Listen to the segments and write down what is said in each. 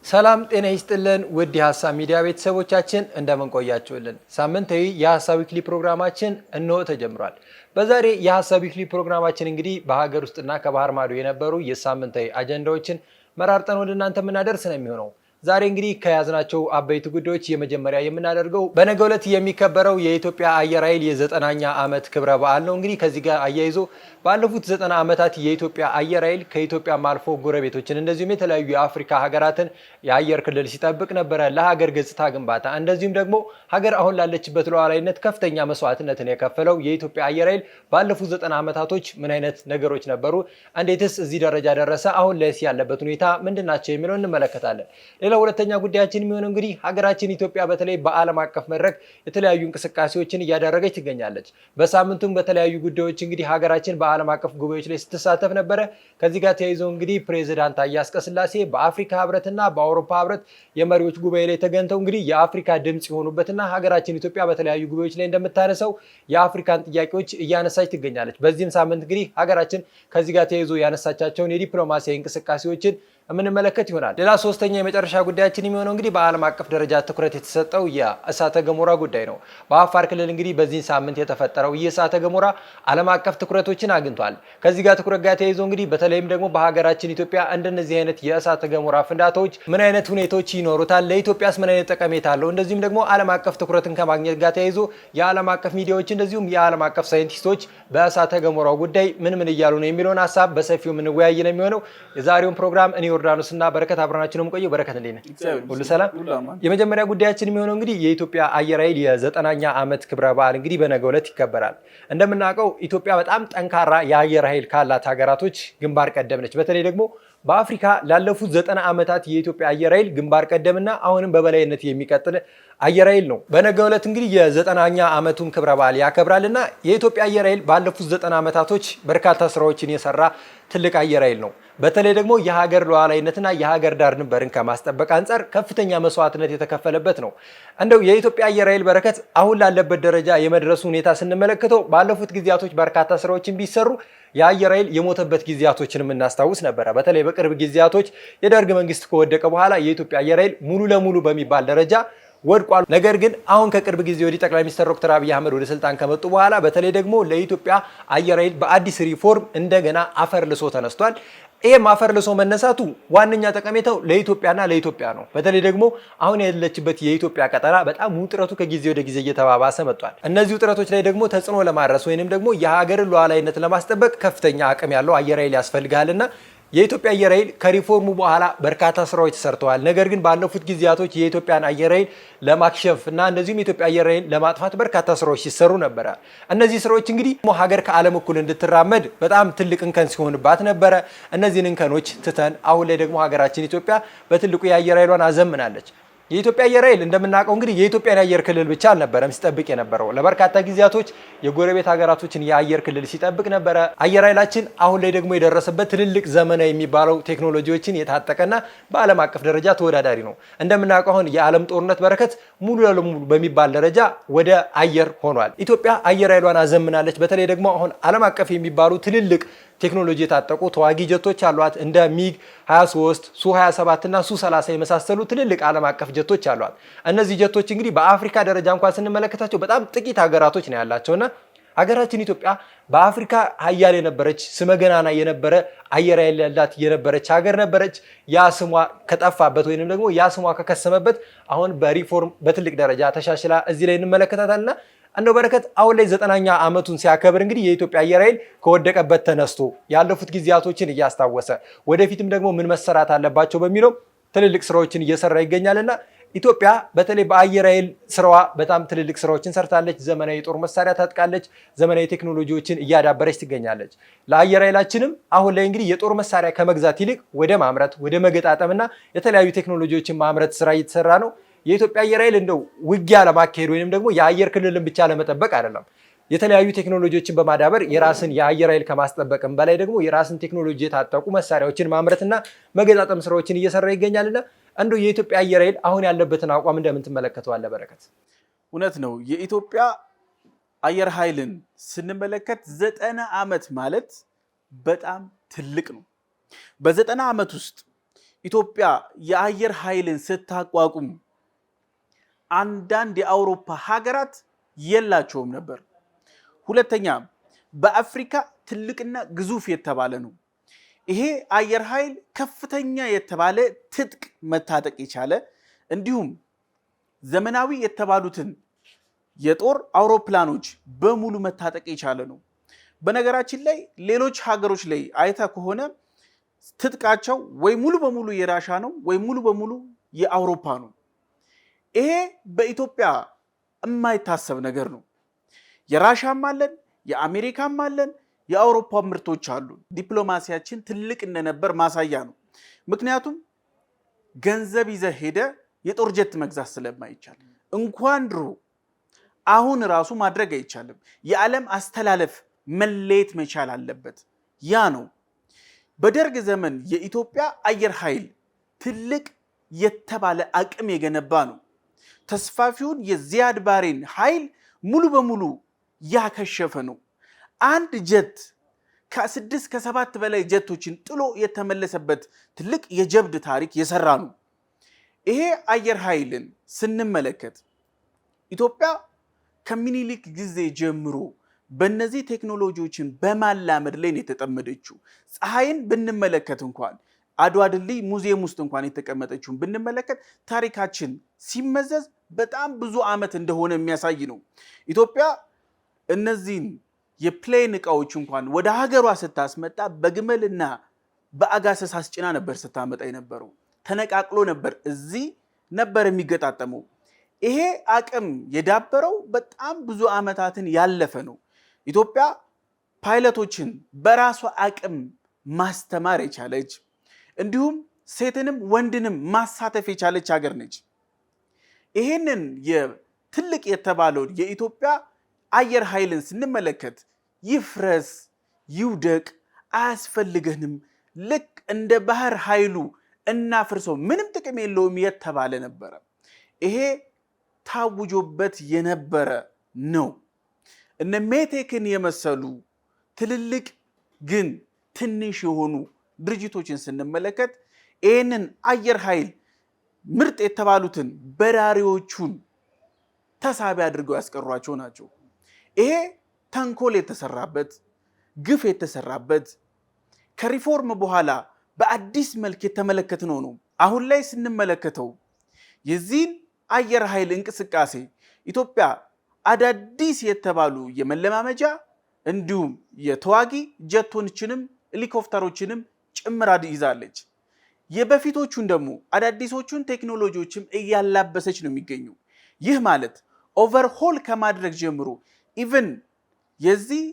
ሰላም ጤና ይስጥልን ውድ የሐሳብ ሚዲያ ቤተሰቦቻችን እንደምን ቆያችሁልን? ሳምንታዊ የሐሳብ ዊክሊ ፕሮግራማችን እንሆ ተጀምሯል። በዛሬ የሐሳብ ዊክሊ ፕሮግራማችን እንግዲህ በሀገር ውስጥና ከባህር ማዶ የነበሩ የሳምንታዊ አጀንዳዎችን መራርጠን ወደ እናንተ የምናደርስ ነው የሚሆነው። ዛሬ እንግዲህ ከያዝናቸው አበይት ጉዳዮች የመጀመሪያ የምናደርገው በነገው ዕለት የሚከበረው የኢትዮጵያ አየር ኃይል የ90ኛ ዓመት ክብረ በዓል ነው። እንግዲህ ከዚህ ጋር አያይዞ ባለፉት 90 ዓመታት የኢትዮጵያ አየር ኃይል ከኢትዮጵያም አልፎ ጎረቤቶችን እንደዚሁም የተለያዩ የአፍሪካ ሀገራትን የአየር ክልል ሲጠብቅ ነበረ ለሀገር ገጽታ ግንባታ። እንደዚሁም ደግሞ ሀገር አሁን ላለችበት ሉዓላዊነት ከፍተኛ መስዋዕትነትን የከፈለው የኢትዮጵያ አየር ኃይል ባለፉት 90 ዓመታቶች ምን አይነት ነገሮች ነበሩ? እንዴትስ እዚህ ደረጃ ደረሰ? አሁን ላይ ያለበት ሁኔታ ምንድናቸው የሚለው እንመለከታለን። ሁለተኛ ጉዳያችን የሚሆነው እንግዲህ ሀገራችን ኢትዮጵያ በተለይ በዓለም አቀፍ መድረክ የተለያዩ እንቅስቃሴዎችን እያደረገች ትገኛለች። በሳምንቱም በተለያዩ ጉዳዮች እንግዲህ ሀገራችን በዓለም አቀፍ ጉባኤዎች ላይ ስትሳተፍ ነበረ። ከዚህ ጋር ተያይዞ እንግዲህ ፕሬዚዳንት ታዬ አጽቀሥላሴ በአፍሪካ ህብረትና በአውሮፓ ህብረት የመሪዎች ጉባኤ ላይ ተገኝተው እንግዲህ የአፍሪካ ድምጽ የሆኑበትና ሀገራችን ኢትዮጵያ በተለያዩ ጉባኤዎች ላይ እንደምታነሳው የአፍሪካን ጥያቄዎች እያነሳች ትገኛለች። በዚህም ሳምንት እንግዲህ ሀገራችን ከዚህ ጋር ተያይዞ ያነሳቻቸውን የዲፕሎማሲያዊ እንቅስቃሴዎችን የምንመለከት ይሆናል። ሌላ ሶስተኛ የመጨረሻ ጉዳያችን የሚሆነው እንግዲህ በዓለም አቀፍ ደረጃ ትኩረት የተሰጠው የእሳተ ገሞራ ጉዳይ ነው። በአፋር ክልል እንግዲህ በዚህ ሳምንት የተፈጠረው የእሳተ ገሞራ ዓለም አቀፍ ትኩረቶችን አግኝቷል። ከዚህ ጋር ትኩረት ጋር ተያይዞ እንግዲህ በተለይም ደግሞ በሀገራችን ኢትዮጵያ እንደነዚህ አይነት የእሳተ ገሞራ ፍንዳታዎች ምን አይነት ሁኔታዎች ይኖሩታል፣ ለኢትዮጵያስ ምን አይነት ጠቀሜታ አለው፣ እንደዚሁም ደግሞ ዓለም አቀፍ ትኩረትን ከማግኘት ጋር ተያይዞ የዓለም አቀፍ ሚዲያዎች እንደዚሁም የዓለም አቀፍ ሳይንቲስቶች በእሳተ ገሞራው ጉዳይ ምን እያሉ ነው የሚለውን ሀሳብ በሰፊው የምንወያይ ነው የሚሆነው። የዛሬውን ፕሮግራም ዮርዳኖስና በረከት አብረናችሁ ነው የምንቆየው። በረከት እንዴት ነህ? ሁሉ ሰላም። የመጀመሪያ ጉዳያችን የሚሆነው እንግዲህ የኢትዮጵያ አየር ኃይል የ90ኛ ዓመት ክብረ በዓል እንግዲህ በነገው ዕለት ይከበራል። እንደምናውቀው ኢትዮጵያ በጣም ጠንካራ የአየር ኃይል ካላት ሀገራቶች ግንባር ቀደም ነች። በተለይ ደግሞ በአፍሪካ ላለፉት 90 ዓመታት የኢትዮጵያ አየር ኃይል ግንባር ቀደምና አሁንም በበላይነት የሚቀጥል አየር ኃይል ነው። በነገው ዕለት እንግዲህ የ90ኛ ዓመቱን ክብረ በዓል ያከብራልና የኢትዮጵያ አየር ኃይል ባለፉት 90 ዓመታቶች በርካታ ስራዎችን የሰራ ትልቅ አየር ኃይል ነው። በተለይ ደግሞ የሀገር ሉዓላዊነትና የሀገር ዳር ድንበርን ከማስጠበቅ አንጻር ከፍተኛ መስዋዕትነት የተከፈለበት ነው። እንደው የኢትዮጵያ አየር ኃይል በረከት አሁን ላለበት ደረጃ የመድረሱ ሁኔታ ስንመለከተው ባለፉት ጊዜያቶች በርካታ ስራዎችን ቢሰሩ የአየር ኃይል የሞተበት ጊዜያቶችን የምናስታውስ ነበረ። በተለይ በቅርብ ጊዜያቶች የደርግ መንግስት ከወደቀ በኋላ የኢትዮጵያ አየር ኃይል ሙሉ ለሙሉ በሚባል ደረጃ ወድቋል። ነገር ግን አሁን ከቅርብ ጊዜ ወዲህ ጠቅላይ ሚኒስትር ዶክተር አብይ አህመድ ወደ ስልጣን ከመጡ በኋላ በተለይ ደግሞ ለኢትዮጵያ አየር ኃይል በአዲስ ሪፎርም እንደገና አፈር ልሶ ተነስቷል። ይሄም አፈር ልሶ መነሳቱ ዋነኛ ጠቀሜታው ለኢትዮጵያና ለኢትዮጵያ ነው። በተለይ ደግሞ አሁን ያለችበት የኢትዮጵያ ቀጠና በጣም ውጥረቱ ከጊዜ ወደ ጊዜ እየተባባሰ መጥቷል። እነዚህ ውጥረቶች ላይ ደግሞ ተጽዕኖ ለማድረስ ወይንም ደግሞ የሀገርን ሉዓላዊነት ለማስጠበቅ ከፍተኛ አቅም ያለው አየር ኃይል ያስፈልጋልና የኢትዮጵያ አየር ኃይል ከሪፎርሙ በኋላ በርካታ ስራዎች ተሰርተዋል። ነገር ግን ባለፉት ጊዜያቶች የኢትዮጵያን አየር ኃይል ለማክሸፍ እና እንደዚሁም የኢትዮጵያ አየር ኃይል ለማጥፋት በርካታ ስራዎች ሲሰሩ ነበረ። እነዚህ ስራዎች እንግዲህ ሀገር ከዓለም እኩል እንድትራመድ በጣም ትልቅ እንከን ሲሆንባት ነበረ። እነዚህን እንከኖች ትተን አሁን ላይ ደግሞ ሀገራችን ኢትዮጵያ በትልቁ የአየር ኃይሏን አዘምናለች። የኢትዮጵያ አየር ኃይል እንደምናውቀው እንግዲህ የኢትዮጵያን የአየር ክልል ብቻ አልነበረም ሲጠብቅ የነበረው። ለበርካታ ጊዜያቶች የጎረቤት ሀገራቶችን የአየር ክልል ሲጠብቅ ነበረ። አየር ኃይላችን አሁን ላይ ደግሞ የደረሰበት ትልልቅ ዘመናዊ የሚባለው ቴክኖሎጂዎችን የታጠቀና በዓለም አቀፍ ደረጃ ተወዳዳሪ ነው። እንደምናውቀው አሁን የዓለም ጦርነት በረከት ሙሉ ለሙሉ በሚባል ደረጃ ወደ አየር ሆኗል። ኢትዮጵያ አየር ኃይሏን አዘምናለች። በተለይ ደግሞ አሁን ዓለም አቀፍ የሚባሉ ትልልቅ ቴክኖሎጂ የታጠቁ ተዋጊ ጀቶች አሏት። እንደ ሚግ 23፣ ሱ 27 እና ሱ 30 የመሳሰሉ ትልልቅ ዓለም አቀፍ ጀቶች አሏት። እነዚህ ጀቶች እንግዲህ በአፍሪካ ደረጃ እንኳን ስንመለከታቸው በጣም ጥቂት ሀገራቶች ነው ያላቸውና ሀገራችን ኢትዮጵያ በአፍሪካ ሀያል የነበረች ስመገናና የነበረ አየር ኃይል ያላት የነበረች ሀገር ነበረች። ያ ስሟ ከጠፋበት ወይንም ደግሞ ያ ስሟ ከከሰመበት አሁን በሪፎርም በትልቅ ደረጃ ተሻሽላ እዚህ ላይ እንመለከታታልና እንደው በረከት አሁን ላይ 90ኛ ዓመቱን ሲያከብር እንግዲህ የኢትዮጵያ አየር ኃይል ከወደቀበት ተነስቶ ያለፉት ጊዜያቶችን እያስታወሰ ወደፊትም ደግሞ ምን መሰራት አለባቸው በሚለው ትልልቅ ስራዎችን እየሰራ ይገኛልና ኢትዮጵያ በተለይ በአየር ኃይል ስራዋ በጣም ትልልቅ ስራዎችን ሰርታለች። ዘመናዊ የጦር መሳሪያ ታጥቃለች። ዘመናዊ ቴክኖሎጂዎችን እያዳበረች ትገኛለች። ለአየር ኃይላችንም አሁን ላይ እንግዲህ የጦር መሳሪያ ከመግዛት ይልቅ ወደ ማምረት ወደ መገጣጠምና የተለያዩ ቴክኖሎጂዎችን ማምረት ስራ እየተሰራ ነው። የኢትዮጵያ አየር ኃይል እንደው ውጊያ ለማካሄድ ወይንም ደግሞ የአየር ክልልን ብቻ ለመጠበቅ አይደለም። የተለያዩ ቴክኖሎጂዎችን በማዳበር የራስን የአየር ኃይል ከማስጠበቅም በላይ ደግሞ የራስን ቴክኖሎጂ የታጠቁ መሳሪያዎችን ማምረትና መገጣጠም ስራዎችን እየሰራ ይገኛልና እንደው የኢትዮጵያ አየር ኃይል አሁን ያለበትን አቋም እንደምን ትመለከተዋለህ በረከት? እውነት ነው። የኢትዮጵያ አየር ኃይልን ስንመለከት 90 ዓመት ማለት በጣም ትልቅ ነው። በ90 ዓመት ውስጥ ኢትዮጵያ የአየር ኃይልን ስታቋቁም አንዳንድ የአውሮፓ ሀገራት የላቸውም ነበር። ሁለተኛ በአፍሪካ ትልቅና ግዙፍ የተባለ ነው። ይሄ አየር ኃይል ከፍተኛ የተባለ ትጥቅ መታጠቅ የቻለ እንዲሁም ዘመናዊ የተባሉትን የጦር አውሮፕላኖች በሙሉ መታጠቅ የቻለ ነው። በነገራችን ላይ ሌሎች ሀገሮች ላይ አይታ ከሆነ ትጥቃቸው ወይ ሙሉ በሙሉ የራሻ ነው ወይ ሙሉ በሙሉ የአውሮፓ ነው። ይሄ በኢትዮጵያ የማይታሰብ ነገር ነው። የራሻም አለን፣ የአሜሪካም አለን፣ የአውሮፓ ምርቶች አሉ። ዲፕሎማሲያችን ትልቅ እንደነበር ማሳያ ነው። ምክንያቱም ገንዘብ ይዘህ ሄደ የጦር ጀት መግዛት ስለማይቻል እንኳን ድሮ አሁን ራሱ ማድረግ አይቻልም። የዓለም አስተላለፍ መለየት መቻል አለበት። ያ ነው በደርግ ዘመን የኢትዮጵያ አየር ኃይል ትልቅ የተባለ አቅም የገነባ ነው። ተስፋፊውን የዚያድ ባሬን ኃይል ሙሉ በሙሉ ያከሸፈ ነው። አንድ ጀት ከ6 ከ7 በላይ ጀቶችን ጥሎ የተመለሰበት ትልቅ የጀብድ ታሪክ የሰራ ነው። ይሄ አየር ኃይልን ስንመለከት ኢትዮጵያ ከሚኒሊክ ጊዜ ጀምሮ በእነዚህ ቴክኖሎጂዎችን በማላመድ ላይ ነው የተጠመደችው። ፀሐይን ብንመለከት እንኳን አድዋ ድልድይ ሙዚየም ውስጥ እንኳን የተቀመጠችውን ብንመለከት ታሪካችን ሲመዘዝ በጣም ብዙ ዓመት እንደሆነ የሚያሳይ ነው። ኢትዮጵያ እነዚህን የፕሌን እቃዎች እንኳን ወደ ሀገሯ ስታስመጣ በግመልና በአጋሰስ አስጭና ነበር ስታመጣ የነበረው። ተነቃቅሎ ነበር እዚህ ነበር የሚገጣጠመው። ይሄ አቅም የዳበረው በጣም ብዙ ዓመታትን ያለፈ ነው። ኢትዮጵያ ፓይለቶችን በራሷ አቅም ማስተማር የቻለች እንዲሁም ሴትንም ወንድንም ማሳተፍ የቻለች ሀገር ነች። ይሄንን የትልቅ የተባለውን የኢትዮጵያ አየር ኃይልን ስንመለከት ይፍረስ ይውደቅ አያስፈልገንም፣ ልክ እንደ ባህር ኃይሉ እናፍርሰው፣ ምንም ጥቅም የለውም የተባለ ነበረ። ይሄ ታውጆበት የነበረ ነው። እነ ሜቴክን የመሰሉ ትልልቅ ግን ትንሽ የሆኑ ድርጅቶችን ስንመለከት ይህንን አየር ኃይል ምርጥ የተባሉትን በራሪዎቹን ተሳቢ አድርገው ያስቀሯቸው ናቸው። ይሄ ተንኮል የተሰራበት ግፍ የተሰራበት ከሪፎርም በኋላ በአዲስ መልክ የተመለከትነው ነው። አሁን ላይ ስንመለከተው የዚህን አየር ኃይል እንቅስቃሴ ኢትዮጵያ አዳዲስ የተባሉ የመለማመጃ እንዲሁም የተዋጊ ጀቶችንም ሄሊኮፕተሮችንም ጭምር ይዛለች። የበፊቶቹን ደግሞ አዳዲሶቹን ቴክኖሎጂዎችም እያላበሰች ነው የሚገኘው። ይህ ማለት ኦቨርሆል ከማድረግ ጀምሮ ኢቭን የዚህ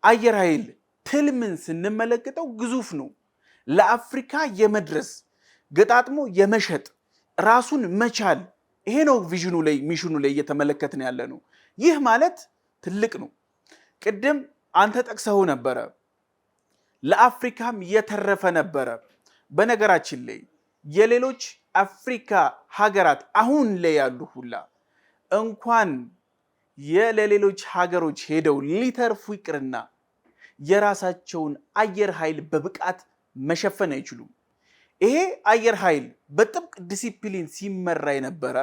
አየር ኃይል ትልምን ስንመለከተው ግዙፍ ነው። ለአፍሪካ የመድረስ ገጣጥሞ የመሸጥ ራሱን መቻል፣ ይሄ ነው ቪዥኑ ላይ ሚሽኑ ላይ እየተመለከትን ያለ ነው። ይህ ማለት ትልቅ ነው። ቅድም አንተ ጠቅሰው ነበረ ለአፍሪካም የተረፈ ነበረ። በነገራችን ላይ የሌሎች አፍሪካ ሀገራት አሁን ላይ ያሉ ሁላ እንኳን የሌሎች ሀገሮች ሄደው ሊተርፉ ይቅርና የራሳቸውን አየር ኃይል በብቃት መሸፈን አይችሉም። ይሄ አየር ኃይል በጥብቅ ዲሲፕሊን ሲመራ የነበረ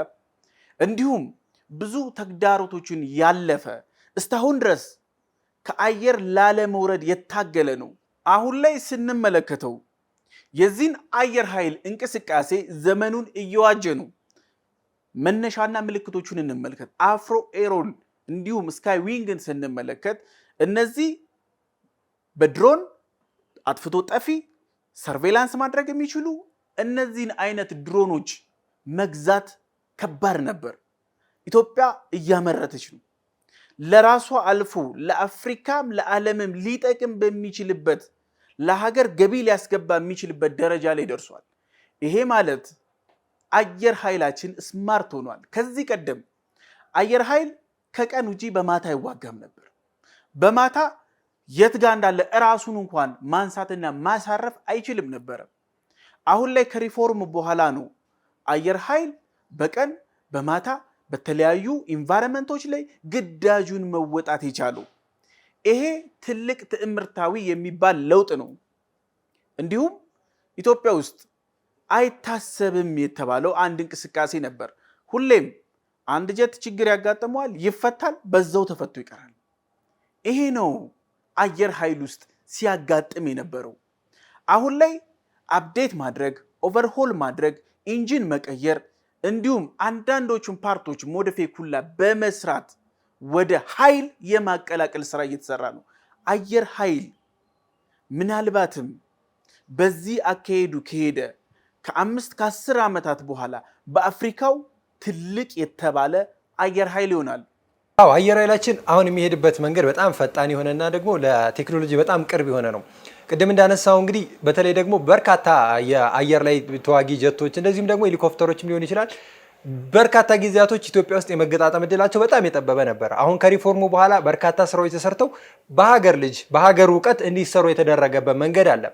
እንዲሁም ብዙ ተግዳሮቶችን ያለፈ እስካሁን ድረስ ከአየር ላለመውረድ የታገለ ነው። አሁን ላይ ስንመለከተው የዚህን አየር ኃይል እንቅስቃሴ ዘመኑን እየዋጀ ነው። መነሻና ምልክቶቹን እንመልከት። አፍሮ ኤሮን እንዲሁም ስካይ ዊንግን ስንመለከት እነዚህ በድሮን አጥፍቶ ጠፊ ሰርቬላንስ ማድረግ የሚችሉ እነዚህን አይነት ድሮኖች መግዛት ከባድ ነበር። ኢትዮጵያ እያመረተች ነው። ለራሷ አልፎ ለአፍሪካም ለዓለምም ሊጠቅም በሚችልበት ለሀገር ገቢ ሊያስገባ የሚችልበት ደረጃ ላይ ደርሷል። ይሄ ማለት አየር ኃይላችን ስማርት ሆኗል። ከዚህ ቀደም አየር ኃይል ከቀን ውጪ በማታ አይዋጋም ነበር። በማታ የት ጋር እንዳለ እራሱን እንኳን ማንሳትና ማሳረፍ አይችልም ነበር። አሁን ላይ ከሪፎርም በኋላ ነው አየር ኃይል በቀን በማታ በተለያዩ ኢንቫይረንመንቶች ላይ ግዳጁን መወጣት የቻለው። ይሄ ትልቅ ትዕምርታዊ የሚባል ለውጥ ነው። እንዲሁም ኢትዮጵያ ውስጥ አይታሰብም የተባለው አንድ እንቅስቃሴ ነበር። ሁሌም አንድ ጀት ችግር ያጋጥመዋል፣ ይፈታል፣ በዛው ተፈቶ ይቀራል። ይሄ ነው አየር ኃይል ውስጥ ሲያጋጥም የነበረው። አሁን ላይ አፕዴት ማድረግ፣ ኦቨርሆል ማድረግ፣ ኢንጂን መቀየር እንዲሁም አንዳንዶቹን ፓርቶች ሞዲፋይ ኩላ በመስራት ወደ ኃይል የማቀላቀል ስራ እየተሰራ ነው። አየር ኃይል ምናልባትም በዚህ አካሄዱ ከሄደ ከ5-10 ዓመታት በኋላ በአፍሪካው ትልቅ የተባለ አየር ኃይል ይሆናል። አየር ኃይላችን አሁን የሚሄድበት መንገድ በጣም ፈጣን የሆነና ደግሞ ለቴክኖሎጂ በጣም ቅርብ የሆነ ነው። ቅድም እንዳነሳው እንግዲህ በተለይ ደግሞ በርካታ የአየር ላይ ተዋጊ ጀቶች እንደዚሁም ደግሞ ሄሊኮፕተሮችም ሊሆን ይችላል በርካታ ጊዜያቶች ኢትዮጵያ ውስጥ የመገጣጠም እድላቸው በጣም የጠበበ ነበር። አሁን ከሪፎርሙ በኋላ በርካታ ስራዎች ተሰርተው በሀገር እውቀት እንዲሰሩ የተደረገበት መንገድ አለ።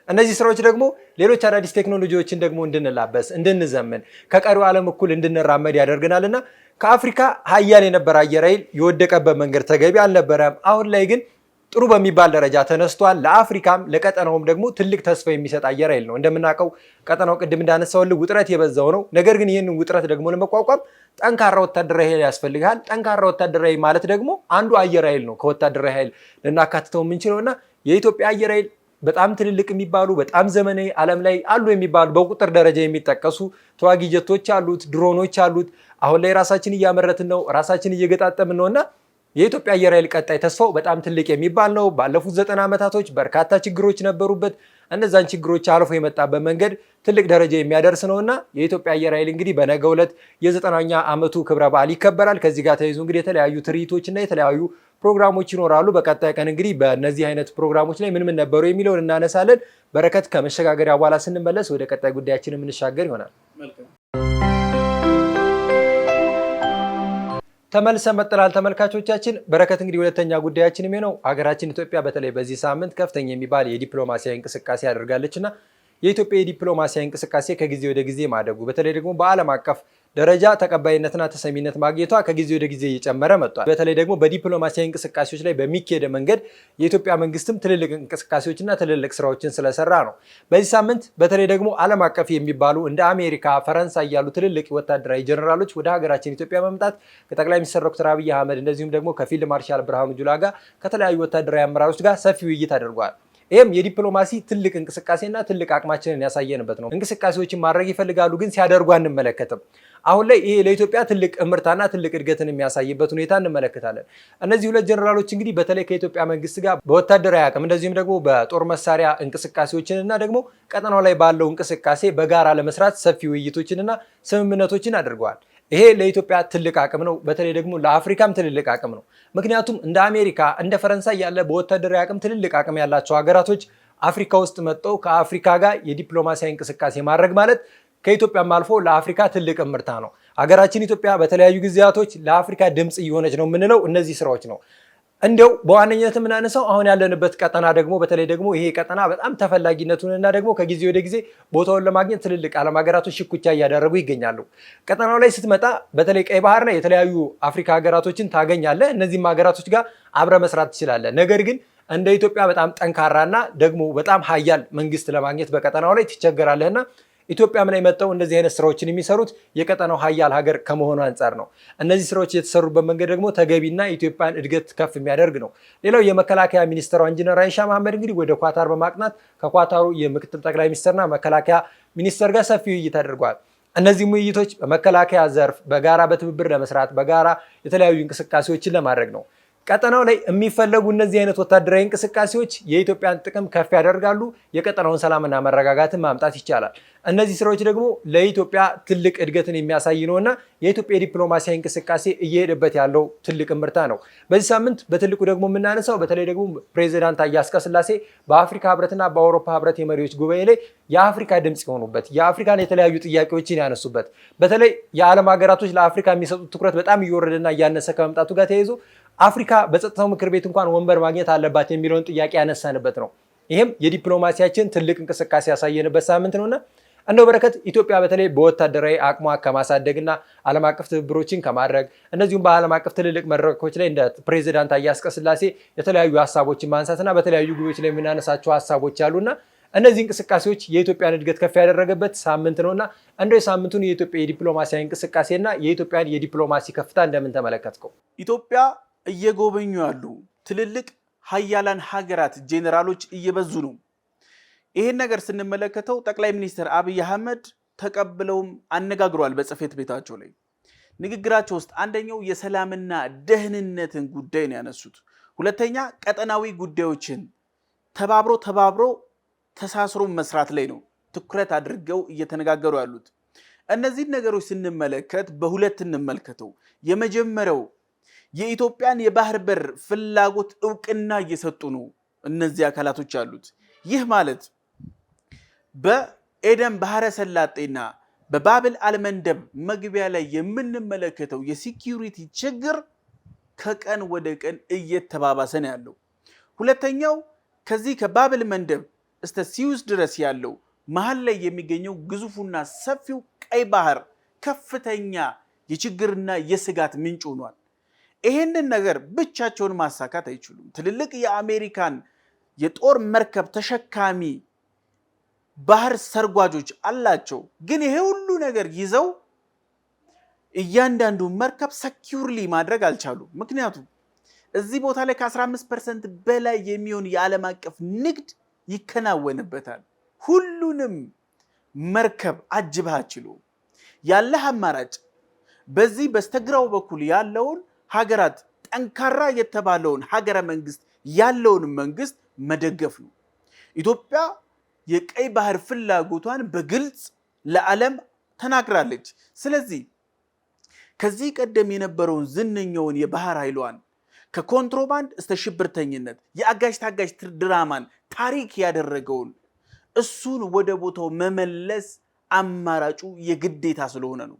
እነዚህ ስራዎች ደግሞ ሌሎች አዳዲስ ቴክኖሎጂዎችን ደግሞ እንድንላበስ፣ እንድንዘምን፣ ከቀሪው ዓለም እኩል እንድንራመድ ያደርገናልና ከአፍሪካ ሀያል የነበረ አየር ኃይል የወደቀበት መንገድ ተገቢ አልነበረም። አሁን ላይ ግን ጥሩ በሚባል ደረጃ ተነስቷል። ለአፍሪካም ለቀጠናውም ደግሞ ትልቅ ተስፋ የሚሰጥ አየር ኃይል ነው። እንደምናውቀው ቀጠናው ቅድም እንዳነሳውልህ ውጥረት የበዛው ነው። ነገር ግን ይህንን ውጥረት ደግሞ ለመቋቋም ጠንካራ ወታደራዊ ኃይል ያስፈልጋል። ጠንካራ ወታደራዊ ማለት ደግሞ አንዱ አየር ኃይል ነው። ከወታደራዊ ኃይል ልናካትተው የምንችለውና የኢትዮጵያ አየር ኃይል በጣም ትልልቅ የሚባሉ በጣም ዘመናዊ ዓለም ላይ አሉ የሚባሉ በቁጥር ደረጃ የሚጠቀሱ ተዋጊ ጀቶች አሉት፣ ድሮኖች አሉት። አሁን ላይ ራሳችን እያመረትን ነው፣ ራሳችን እየገጣጠምን ነውና የኢትዮጵያ አየር ኃይል ቀጣይ ተስፋው በጣም ትልቅ የሚባል ነው። ባለፉት 90 ዓመታቶች በርካታ ችግሮች ነበሩበት። እነዛን ችግሮች አልፎ የመጣበት መንገድ ትልቅ ደረጃ የሚያደርስ ነውና የኢትዮጵያ አየር ኃይል እንግዲህ በነገው ዕለት የ90ኛ ዓመቱ ክብረ በዓል ይከበራል። ከዚህ ጋር ተያይዞ እንግዲህ የተለያዩ ትርኢቶችና የተለያዩ ፕሮግራሞች ይኖራሉ። በቀጣይ ቀን እንግዲህ በእነዚህ አይነት ፕሮግራሞች ላይ ምን ነበሩ የሚለውን እናነሳለን። በረከት ከመሸጋገሪያ በኋላ ስንመለስ ወደ ቀጣይ ጉዳያችን የምንሻገር ይሆናል። ተመልሰን መጥተናል ተመልካቾቻችን። በረከት እንግዲህ ሁለተኛ ጉዳያችን የሚሆነው ሀገራችን ኢትዮጵያ በተለይ በዚህ ሳምንት ከፍተኛ የሚባል የዲፕሎማሲያዊ እንቅስቃሴ አድርጋለችና የኢትዮጵያ የዲፕሎማሲያዊ እንቅስቃሴ ከጊዜ ወደ ጊዜ ማደጉ በተለይ ደግሞ በዓለም አቀፍ ደረጃ ተቀባይነትና ተሰሚነት ማግኘቷ ከጊዜ ወደ ጊዜ እየጨመረ መጥቷል። በተለይ ደግሞ በዲፕሎማሲያዊ እንቅስቃሴዎች ላይ በሚካሄድ መንገድ የኢትዮጵያ መንግስትም ትልልቅ እንቅስቃሴዎችና ትልልቅ ስራዎችን ስለሰራ ነው። በዚህ ሳምንት በተለይ ደግሞ ዓለም አቀፍ የሚባሉ እንደ አሜሪካ፣ ፈረንሳይ ያሉ ትልልቅ ወታደራዊ ጀነራሎች ወደ ሀገራችን ኢትዮጵያ መምጣት ከጠቅላይ ሚኒስትር ዶክተር አብይ አህመድ እንደዚሁም ደግሞ ከፊልድ ማርሻል ብርሃኑ ጁላ ጋር ከተለያዩ ወታደራዊ አመራሮች ጋር ሰፊ ውይይት አድርጓል። ይህም የዲፕሎማሲ ትልቅ እንቅስቃሴና ትልቅ አቅማችንን ያሳየንበት ነው። እንቅስቃሴዎችን ማድረግ ይፈልጋሉ፣ ግን ሲያደርጉ አንመለከትም። አሁን ላይ ይሄ ለኢትዮጵያ ትልቅ እምርታና ትልቅ እድገትን የሚያሳይበት ሁኔታ እንመለከታለን። እነዚህ ሁለት ጀነራሎች እንግዲህ በተለይ ከኢትዮጵያ መንግስት ጋር በወታደራዊ አቅም እንደዚሁም ደግሞ በጦር መሳሪያ እንቅስቃሴዎችንና ደግሞ ቀጠናው ላይ ባለው እንቅስቃሴ በጋራ ለመስራት ሰፊ ውይይቶችንና ስምምነቶችን አድርገዋል። ይሄ ለኢትዮጵያ ትልቅ አቅም ነው። በተለይ ደግሞ ለአፍሪካም ትልልቅ አቅም ነው። ምክንያቱም እንደ አሜሪካ እንደ ፈረንሳይ ያለ በወታደራዊ አቅም ትልልቅ አቅም ያላቸው ሀገራቶች አፍሪካ ውስጥ መጥተው ከአፍሪካ ጋር የዲፕሎማሲያዊ እንቅስቃሴ ማድረግ ማለት ከኢትዮጵያም አልፎ ለአፍሪካ ትልቅ እምርታ ነው። ሀገራችን ኢትዮጵያ በተለያዩ ጊዜያቶች ለአፍሪካ ድምፅ እየሆነች ነው የምንለው እነዚህ ስራዎች ነው። እንደው በዋነኝነት የምናነሳው አሁን ያለንበት ቀጠና ደግሞ በተለይ ደግሞ ይሄ ቀጠና በጣም ተፈላጊነቱንና ደግሞ ከጊዜ ወደ ጊዜ ቦታውን ለማግኘት ትልልቅ ዓለም ሀገራቶች ሽኩቻ እያደረጉ ይገኛሉ። ቀጠናው ላይ ስትመጣ በተለይ ቀይ ባህር ላይ የተለያዩ አፍሪካ ሀገራቶችን ታገኛለህ። እነዚህም ሀገራቶች ጋር አብረ መስራት ትችላለህ። ነገር ግን እንደ ኢትዮጵያ በጣም ጠንካራና ደግሞ በጣም ሀያል መንግስት ለማግኘት በቀጠናው ላይ ትቸገራለህና ኢትዮጵያም ላይ መጥተው እንደዚህ አይነት ስራዎችን የሚሰሩት የቀጠናው ሀያል ሀገር ከመሆኑ አንጻር ነው። እነዚህ ስራዎች የተሰሩበት መንገድ ደግሞ ተገቢና ኢትዮጵያን እድገት ከፍ የሚያደርግ ነው። ሌላው የመከላከያ ሚኒስትሯ ኢንጂነር አይሻ መሐመድ እንግዲህ ወደ ኳታር በማቅናት ከኳታሩ የምክትል ጠቅላይ ሚኒስትርና መከላከያ ሚኒስትር ጋር ሰፊ ውይይት አድርገዋል። እነዚህም ውይይቶች በመከላከያ ዘርፍ በጋራ በትብብር ለመስራት በጋራ የተለያዩ እንቅስቃሴዎችን ለማድረግ ነው። ቀጠናው ላይ የሚፈለጉ እነዚህ አይነት ወታደራዊ እንቅስቃሴዎች የኢትዮጵያን ጥቅም ከፍ ያደርጋሉ። የቀጠናውን ሰላምና መረጋጋትን ማምጣት ይቻላል። እነዚህ ስራዎች ደግሞ ለኢትዮጵያ ትልቅ እድገትን የሚያሳይ ነውና የኢትዮጵያ የዲፕሎማሲያዊ እንቅስቃሴ እየሄደበት ያለው ትልቅ ምርታ ነው። በዚህ ሳምንት በትልቁ ደግሞ የምናነሳው በተለይ ደግሞ ፕሬዚዳንት ታዬ አጽቀሥላሴ በአፍሪካ ህብረትና በአውሮፓ ህብረት የመሪዎች ጉባኤ ላይ የአፍሪካ ድምፅ የሆኑበት የአፍሪካን የተለያዩ ጥያቄዎችን ያነሱበት በተለይ የዓለም ሀገራቶች ለአፍሪካ የሚሰጡት ትኩረት በጣም እየወረደና እያነሰ ከመምጣቱ ጋር ተያይዞ አፍሪካ በጸጥታው ምክር ቤት እንኳን ወንበር ማግኘት አለባት የሚለውን ጥያቄ ያነሳንበት ነው። ይህም የዲፕሎማሲያችን ትልቅ እንቅስቃሴ ያሳየንበት ሳምንት ነውና እንደው በረከት ኢትዮጵያ በተለይ በወታደራዊ አቅሟ ከማሳደግና ዓለም አቀፍ ትብብሮችን ከማድረግ እንደዚሁም በዓለም አቀፍ ትልልቅ መድረኮች ላይ እንደ ፕሬዚዳንት ታዬ አጽቀሥላሴ የተለያዩ ሀሳቦችን ማንሳትና በተለያዩ ጉባኤዎች ላይ የምናነሳቸው ሀሳቦች አሉና እነዚህ እንቅስቃሴዎች የኢትዮጵያን እድገት ከፍ ያደረገበት ሳምንት ነውና እንደው የሳምንቱን የኢትዮጵያ የዲፕሎማሲያዊ እንቅስቃሴና የኢትዮጵያን የዲፕሎማሲ ከፍታ እንደምን ተመለከትከው? ኢትዮጵያ እየጎበኙ ያሉ ትልልቅ ሀያላን ሀገራት ጄኔራሎች እየበዙ ነው። ይሄን ነገር ስንመለከተው ጠቅላይ ሚኒስትር አብይ አህመድ ተቀብለውም አነጋግሯል። በጽህፈት ቤታቸው ላይ ንግግራቸው ውስጥ አንደኛው የሰላምና ደህንነትን ጉዳይ ነው ያነሱት። ሁለተኛ ቀጠናዊ ጉዳዮችን ተባብሮ ተሳስሮ መስራት ላይ ነው ትኩረት አድርገው እየተነጋገሩ ያሉት። እነዚህ ነገሮች ስንመለከት በሁለት እንመልከተው። የመጀመሪያው የኢትዮጵያን የባህር በር ፍላጎት እውቅና እየሰጡ ነው እነዚህ አካላቶች ያሉት። ይህ ማለት በኤደን ባህረ ሰላጤና በባብል አልመንደብ መግቢያ ላይ የምንመለከተው የሲኪዩሪቲ ችግር ከቀን ወደ ቀን እየተባባሰ ነው ያለው። ሁለተኛው ከዚህ ከባብል መንደብ እስከ ሲዩስ ድረስ ያለው መሃል ላይ የሚገኘው ግዙፉና ሰፊው ቀይ ባህር ከፍተኛ የችግርና የስጋት ምንጭ ሆኗል። ይሄንን ነገር ብቻቸውን ማሳካት አይችሉም። ትልልቅ የአሜሪካን የጦር መርከብ ተሸካሚ ባህር ሰርጓጆች አላቸው። ግን ይሄ ሁሉ ነገር ይዘው እያንዳንዱ መርከብ ሰኪዩርሊ ማድረግ አልቻሉም። ምክንያቱም እዚህ ቦታ ላይ ከ15% በላይ የሚሆን የዓለም አቀፍ ንግድ ይከናወንበታል። ሁሉንም መርከብ አጅበህ አትችሉም። ያለህ አማራጭ በዚህ በስተግራው በኩል ያለውን ሀገራት ጠንካራ የተባለውን ሀገረ መንግስት ያለውን መንግስት መደገፍ ነው። ኢትዮጵያ የቀይ ባህር ፍላጎቷን በግልጽ ለዓለም ተናግራለች። ስለዚህ ከዚህ ቀደም የነበረውን ዝነኛውን የባህር ኃይሏን ከኮንትሮባንድ እስከ ሽብርተኝነት የአጋዥ ታጋዥ ድራማን ታሪክ ያደረገውን እሱን ወደ ቦታው መመለስ አማራጩ የግዴታ ስለሆነ ነው።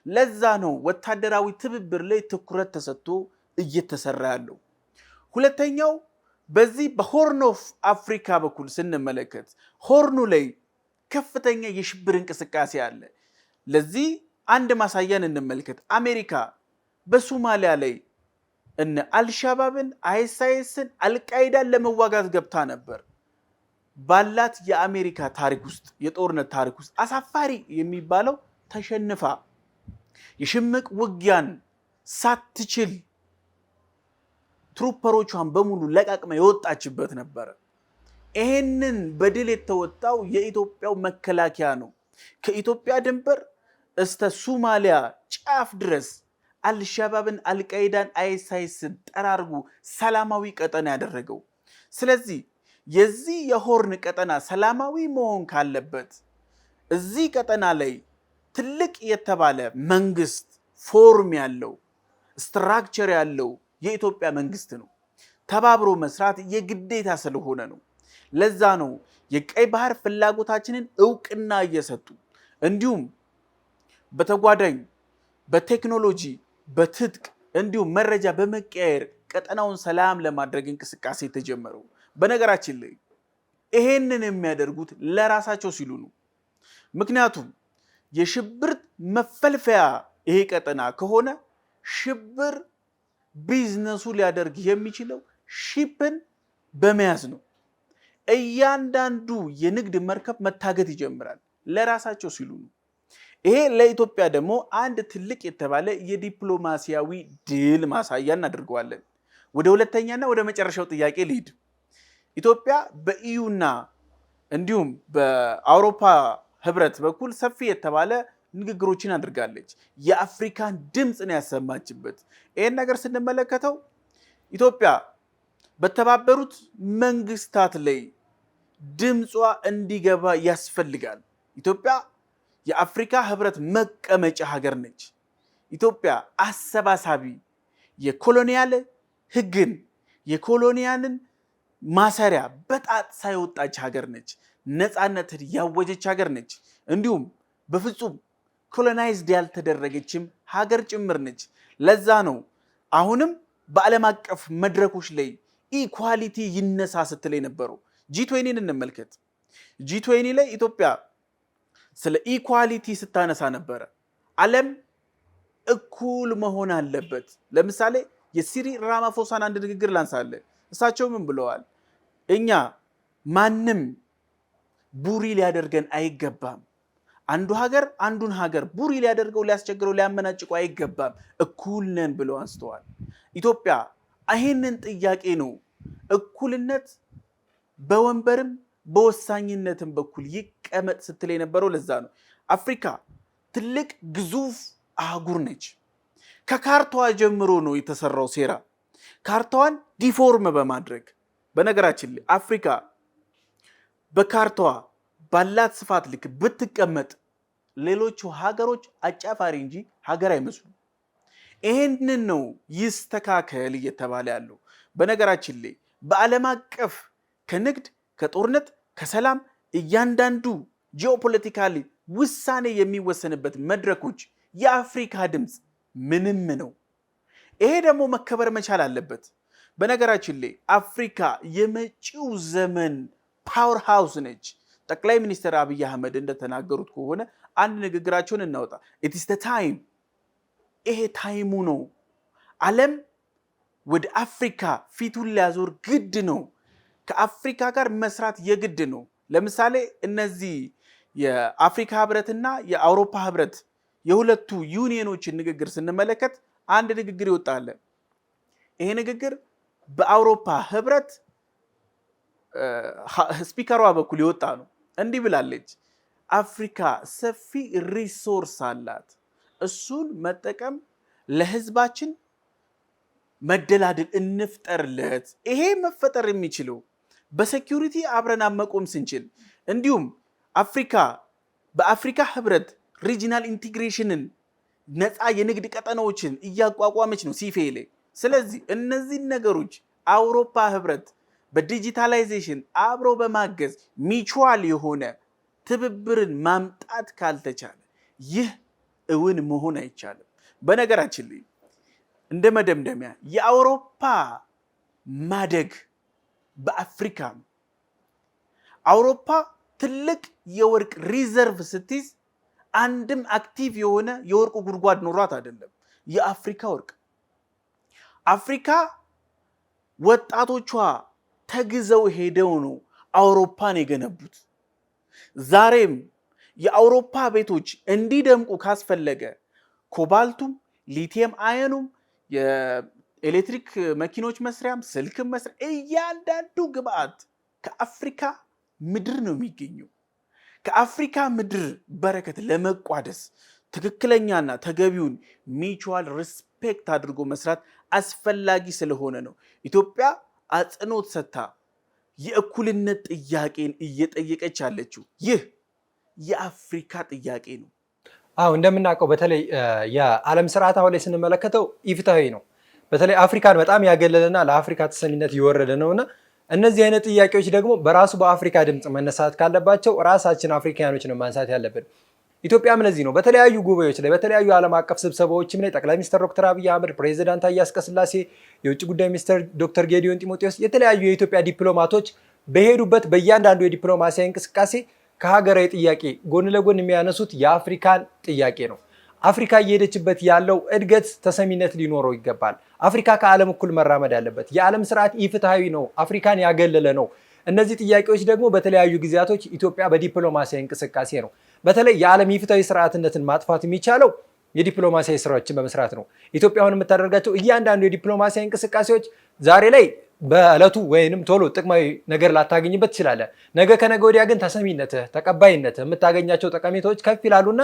ለዛ ነው ወታደራዊ ትብብር ላይ ትኩረት ተሰጥቶ እየተሰራ ያለው። ሁለተኛው በዚህ በሆርን ኦፍ አፍሪካ በኩል ስንመለከት ሆርኑ ላይ ከፍተኛ የሽብር እንቅስቃሴ አለ። ለዚህ አንድ ማሳያን እንመልከት። አሜሪካ በሶማሊያ ላይ እነ አልሻባብን፣ አይኤስአይኤስን፣ አልቃይዳን ለመዋጋት ገብታ ነበር። ባላት የአሜሪካ ታሪክ ውስጥ የጦርነት ታሪክ ውስጥ አሳፋሪ የሚባለው ተሸንፋ የሽምቅ ውጊያን ሳትችል ትሩፐሮቿን በሙሉ ለቃቅማ የወጣችበት ነበር። ይሄንን በድል የተወጣው የኢትዮጵያው መከላከያ ነው። ከኢትዮጵያ ድንበር እስከ ሶማሊያ ጫፍ ድረስ አልሻባብን፣ አልቃይዳን፣ አይኤስአይኤስን ጠራርጉ ሰላማዊ ቀጠና ያደረገው። ስለዚህ የዚህ የሆርን ቀጠና ሰላማዊ መሆን ካለበት እዚህ ቀጠና ላይ ትልቅ የተባለ መንግስት ፎርም ያለው ስትራክቸር ያለው የኢትዮጵያ መንግስት ነው። ተባብሮ መስራት የግዴታ ስለሆነ ነው። ለዛ ነው የቀይ ባህር ፍላጎታችንን እውቅና እየሰጡ እንዲሁም በተጓዳኝ በቴክኖሎጂ በትጥቅ እንዲሁም መረጃ በመቀያየር ቀጠናውን ሰላም ለማድረግ እንቅስቃሴ የተጀመረው። በነገራችን ላይ ይሄንን የሚያደርጉት ለራሳቸው ሲሉ ነው። ምክንያቱም የሽብር መፈልፈያ ይሄ ቀጠና ከሆነ ሽብር ቢዝነሱ ሊያደርግ የሚችለው ሺፕን በመያዝ ነው። እያንዳንዱ የንግድ መርከብ መታገት ይጀምራል። ለራሳቸው ሲሉ ነው። ይሄ ለኢትዮጵያ ደግሞ አንድ ትልቅ የተባለ የዲፕሎማሲያዊ ድል ማሳያ እናድርገዋለን። ወደ ሁለተኛና ወደ መጨረሻው ጥያቄ ልሂድ። ኢትዮጵያ በኢዩና እንዲሁም በአውሮፓ ህብረት በኩል ሰፊ የተባለ ንግግሮችን አድርጋለች። የአፍሪካን ድምፅ ነው ያሰማችበት። ይህን ነገር ስንመለከተው ኢትዮጵያ በተባበሩት መንግስታት ላይ ድምጿ እንዲገባ ያስፈልጋል። ኢትዮጵያ የአፍሪካ ህብረት መቀመጫ ሀገር ነች። ኢትዮጵያ አሰባሳቢ የኮሎኒያል ህግን የኮሎኒያልን ማሰሪያ በጣጥሳ የወጣች ሀገር ነች። ነፃነትን ያወጀች ሀገር ነች። እንዲሁም በፍጹም ኮሎናይዝድ ያልተደረገችም ሀገር ጭምር ነች። ለዛ ነው አሁንም በዓለም አቀፍ መድረኮች ላይ ኢኳሊቲ ይነሳ ስትል የነበረው። G20 እንመልከት። G20 ላይ ኢትዮጵያ ስለ ኢኳሊቲ ስታነሳ ነበረ። ዓለም እኩል መሆን አለበት። ለምሳሌ የሲሪል ራማፎሳን አንድ ንግግር ላንሳለ። እሳቸው ምን ብለዋል? እኛ ማንም ቡሪ ሊያደርገን አይገባም። አንዱ ሀገር አንዱን ሀገር ቡሪ ሊያደርገው ሊያስቸግረው ሊያመናጭቀው አይገባም። እኩል ነን ብለው አንስተዋል። ኢትዮጵያ ይሄንን ጥያቄ ነው እኩልነት በወንበርም በወሳኝነትም በኩል ይቀመጥ ስትል የነበረው። ለዛ ነው አፍሪካ ትልቅ ግዙፍ አህጉር ነች። ከካርታዋ ጀምሮ ነው የተሰራው ሴራ፣ ካርታዋን ዲፎርም በማድረግ። በነገራችን ላይ አፍሪካ በካርታዋ ባላት ስፋት ልክ ብትቀመጥ ሌሎቹ ሀገሮች አጫፋሪ እንጂ ሀገር አይመስሉም። ይሄንን ነው ይስተካከል እየተባለ ያለው። በነገራችን ላይ በዓለም አቀፍ ከንግድ ከጦርነት ከሰላም እያንዳንዱ ጂኦፖለቲካሊ ውሳኔ የሚወሰንበት መድረኮች የአፍሪካ ድምፅ ምንም ነው። ይሄ ደግሞ መከበር መቻል አለበት። በነገራችን ላይ አፍሪካ የመጪው ዘመን ፓወር ሃውስ ነች። ጠቅላይ ሚኒስትር አብይ አህመድ እንደተናገሩት ከሆነ አንድ ንግግራቸውን እናውጣ። it is the time። ይሄ ታይሙ ነው። ዓለም ወደ አፍሪካ ፊቱን ሊያዞር ግድ ነው። ከአፍሪካ ጋር መስራት የግድ ነው። ለምሳሌ እነዚህ የአፍሪካ ህብረትና የአውሮፓ ህብረት የሁለቱ ዩኒየኖችን ንግግር ስንመለከት አንድ ንግግር ይወጣል። ይሄ ንግግር በአውሮፓ ህብረት ስፒከሯ በኩል ይወጣ ነው። እንዲህ ብላለች፣ አፍሪካ ሰፊ ሪሶርስ አላት፣ እሱን መጠቀም ለህዝባችን መደላድል እንፍጠርለት። ይሄ መፈጠር የሚችለው በሴኩሪቲ አብረን መቆም ስንችል፣ እንዲሁም አፍሪካ በአፍሪካ ህብረት ሪጂናል ኢንቲግሬሽንን ነፃ የንግድ ቀጠናዎችን እያቋቋመች ነው ሲፌሌ። ስለዚህ እነዚህ ነገሮች አውሮፓ ህብረት በዲጂታላይዜሽን አብሮ በማገዝ ሚቹዋል የሆነ ትብብርን ማምጣት ካልተቻለ ይህ እውን መሆን አይቻልም። በነገራችን ላይ እንደ መደምደሚያ የአውሮፓ ማደግ በአፍሪካ አውሮፓ ትልቅ የወርቅ ሪዘርቭ ስትይዝ አንድም አክቲቭ የሆነ የወርቁ ጉድጓድ ኖሯት አይደለም። የአፍሪካ ወርቅ አፍሪካ ወጣቶቿ ተግዘው ሄደው ነው አውሮፓን የገነቡት። ዛሬም የአውሮፓ ቤቶች እንዲደምቁ ካስፈለገ ኮባልቱም ሊቲየም አየኑም የኤሌክትሪክ መኪኖች መስሪያም ስልክም መስሪያ እያንዳንዱ ግብአት ከአፍሪካ ምድር ነው የሚገኘው። ከአፍሪካ ምድር በረከት ለመቋደስ ትክክለኛና ተገቢውን ሚቹዋል ሪስፔክት አድርጎ መስራት አስፈላጊ ስለሆነ ነው ኢትዮጵያ አጽንኦት ሰጥታ የእኩልነት ጥያቄን እየጠየቀች ያለችው። ይህ የአፍሪካ ጥያቄ ነው። አዎ እንደምናውቀው በተለይ የዓለም ስርዓት አሁን ላይ ስንመለከተው ኢፍትሐዊ ነው። በተለይ አፍሪካን በጣም ያገለለና ለአፍሪካ ተሰሚነት የወረደ ነውና እነዚህ አይነት ጥያቄዎች ደግሞ በራሱ በአፍሪካ ድምፅ መነሳት ካለባቸው ራሳችን አፍሪካኖች ነው ማንሳት ያለብን። ኢትዮጵያም ለዚህ ነው በተለያዩ ጉባኤዎች ላይ በተለያዩ ዓለም አቀፍ ስብሰባዎችም ላይ ጠቅላይ ሚኒስትር ዶክተር አብይ አህመድ፣ ፕሬዚዳንት ታዬ አጽቀሥላሴ፣ የውጭ ጉዳይ ሚኒስትር ዶክተር ጌዲዮን ጢሞቴዎስ፣ የተለያዩ የኢትዮጵያ ዲፕሎማቶች በሄዱበት በእያንዳንዱ የዲፕሎማሲያዊ እንቅስቃሴ ከሀገራዊ ጥያቄ ጎን ለጎን የሚያነሱት የአፍሪካን ጥያቄ ነው። አፍሪካ እየሄደችበት ያለው እድገት ተሰሚነት ሊኖረው ይገባል። አፍሪካ ከዓለም እኩል መራመድ አለበት። የዓለም ስርዓት ኢፍትሐዊ ነው፣ አፍሪካን ያገለለ ነው። እነዚህ ጥያቄዎች ደግሞ በተለያዩ ጊዜያቶች ኢትዮጵያ በዲፕሎማሲያዊ እንቅስቃሴ ነው። በተለይ የዓለም ኢፍትሐዊ ስርዓትነትን ማጥፋት የሚቻለው የዲፕሎማሲያዊ ስራዎችን በመስራት ነው። ኢትዮጵያ አሁን የምታደርጋቸው እያንዳንዱ የዲፕሎማሲያዊ እንቅስቃሴዎች ዛሬ ላይ በዕለቱ ወይንም ቶሎ ጥቅማዊ ነገር ላታገኝበት ትችላለህ። ነገ ከነገ ወዲያ ግን ተሰሚነትህ፣ ተቀባይነትህ፣ የምታገኛቸው ጠቀሜታዎች ከፍ ይላሉና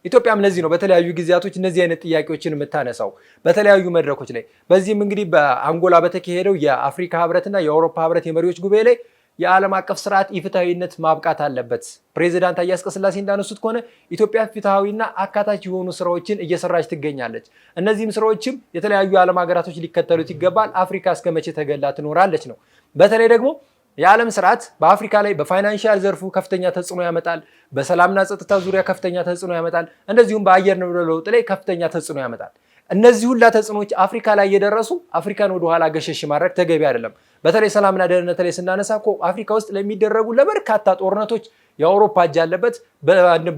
ኢትዮጵያም ለዚህ ነው በተለያዩ ጊዜያቶች እነዚህ አይነት ጥያቄዎችን የምታነሳው በተለያዩ መድረኮች ላይ። በዚህም እንግዲህ በአንጎላ በተካሄደው የአፍሪካ ህብረትና የአውሮፓ ህብረት የመሪዎች ጉባኤ ላይ የዓለም አቀፍ ስርዓት ኢፍትሐዊነት ማብቃት አለበት። ፕሬዚዳንት ታዬ አጽቀሥላሴ እንዳነሱት ከሆነ ኢትዮጵያ ፍትሐዊና አካታች የሆኑ ስራዎችን እየሰራች ትገኛለች። እነዚህም ስራዎችም የተለያዩ የዓለም ሀገራቶች ሊከተሉት ይገባል። አፍሪካ እስከ መቼ ተገላ ትኖራለች ነው። በተለይ ደግሞ የዓለም ስርዓት በአፍሪካ ላይ በፋይናንሻል ዘርፉ ከፍተኛ ተጽዕኖ ያመጣል። በሰላምና ጸጥታ ዙሪያ ከፍተኛ ተጽዕኖ ያመጣል። እንደዚሁም በአየር ንብረት ለውጥ ላይ ከፍተኛ ተጽዕኖ ያመጣል። እነዚህ ሁላ ተጽዕኖዎች አፍሪካ ላይ የደረሱ አፍሪካን ወደኋላ ገሸሽ ማድረግ ተገቢ አይደለም። በተለይ ሰላምና ደህንነት ላይ ስናነሳ እኮ አፍሪካ ውስጥ ለሚደረጉ ለበርካታ ጦርነቶች የአውሮፓ እጅ ያለበት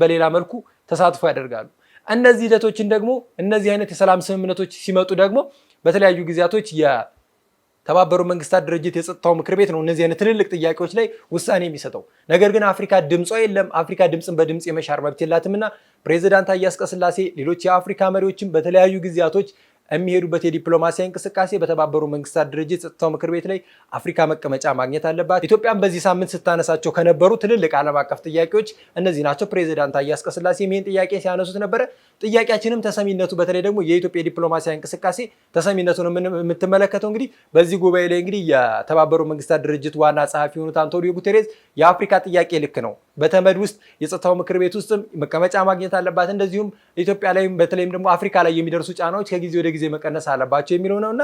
በሌላ መልኩ ተሳትፎ ያደርጋሉ። እነዚህ ሂደቶችን ደግሞ እነዚህ አይነት የሰላም ስምምነቶች ሲመጡ ደግሞ በተለያዩ ጊዜያቶች የተባበሩ መንግስታት ድርጅት የጸጥታው ምክር ቤት ነው እነዚህ አይነት ትልልቅ ጥያቄዎች ላይ ውሳኔ የሚሰጠው። ነገር ግን አፍሪካ ድምጿ የለም። አፍሪካ ድምፅን በድምፅ የመሻር መብት የላትምና ፕሬዚዳንት ታዬ አጽቀሥላሴ ሌሎች የአፍሪካ መሪዎችም በተለያዩ ጊዜያቶች የሚሄዱበት የዲፕሎማሲያዊ እንቅስቃሴ በተባበሩ መንግስታት ድርጅት ጸጥታው ምክር ቤት ላይ አፍሪካ መቀመጫ ማግኘት አለባት። ኢትዮጵያን በዚህ ሳምንት ስታነሳቸው ከነበሩ ትልልቅ ዓለም አቀፍ ጥያቄዎች እነዚህ ናቸው። ፕሬዚዳንት ታዬ አጽቀሥላሴ ይህን ጥያቄ ሲያነሱት ነበረ። ጥያቄያችንም ተሰሚነቱ በተለይ ደግሞ የኢትዮጵያ ዲፕሎማሲያዊ እንቅስቃሴ ተሰሚነቱን የምትመለከተው እንግዲህ በዚህ ጉባኤ ላይ እንግዲህ የተባበሩ መንግስታት ድርጅት ዋና ጸሐፊ የሆኑት አንቶኒዮ ጉቴሬዝ የአፍሪካ ጥያቄ ልክ ነው፣ በተመድ ውስጥ የጸጥታው ምክር ቤት ውስጥም መቀመጫ ማግኘት አለባት፣ እንደዚሁም ኢትዮጵያ ላይም በተለይም ደግሞ አፍሪካ ላይ የሚደርሱ ጫናዎች ከጊዜ ወደ ጊዜ መቀነስ አለባቸው የሚለው ነውና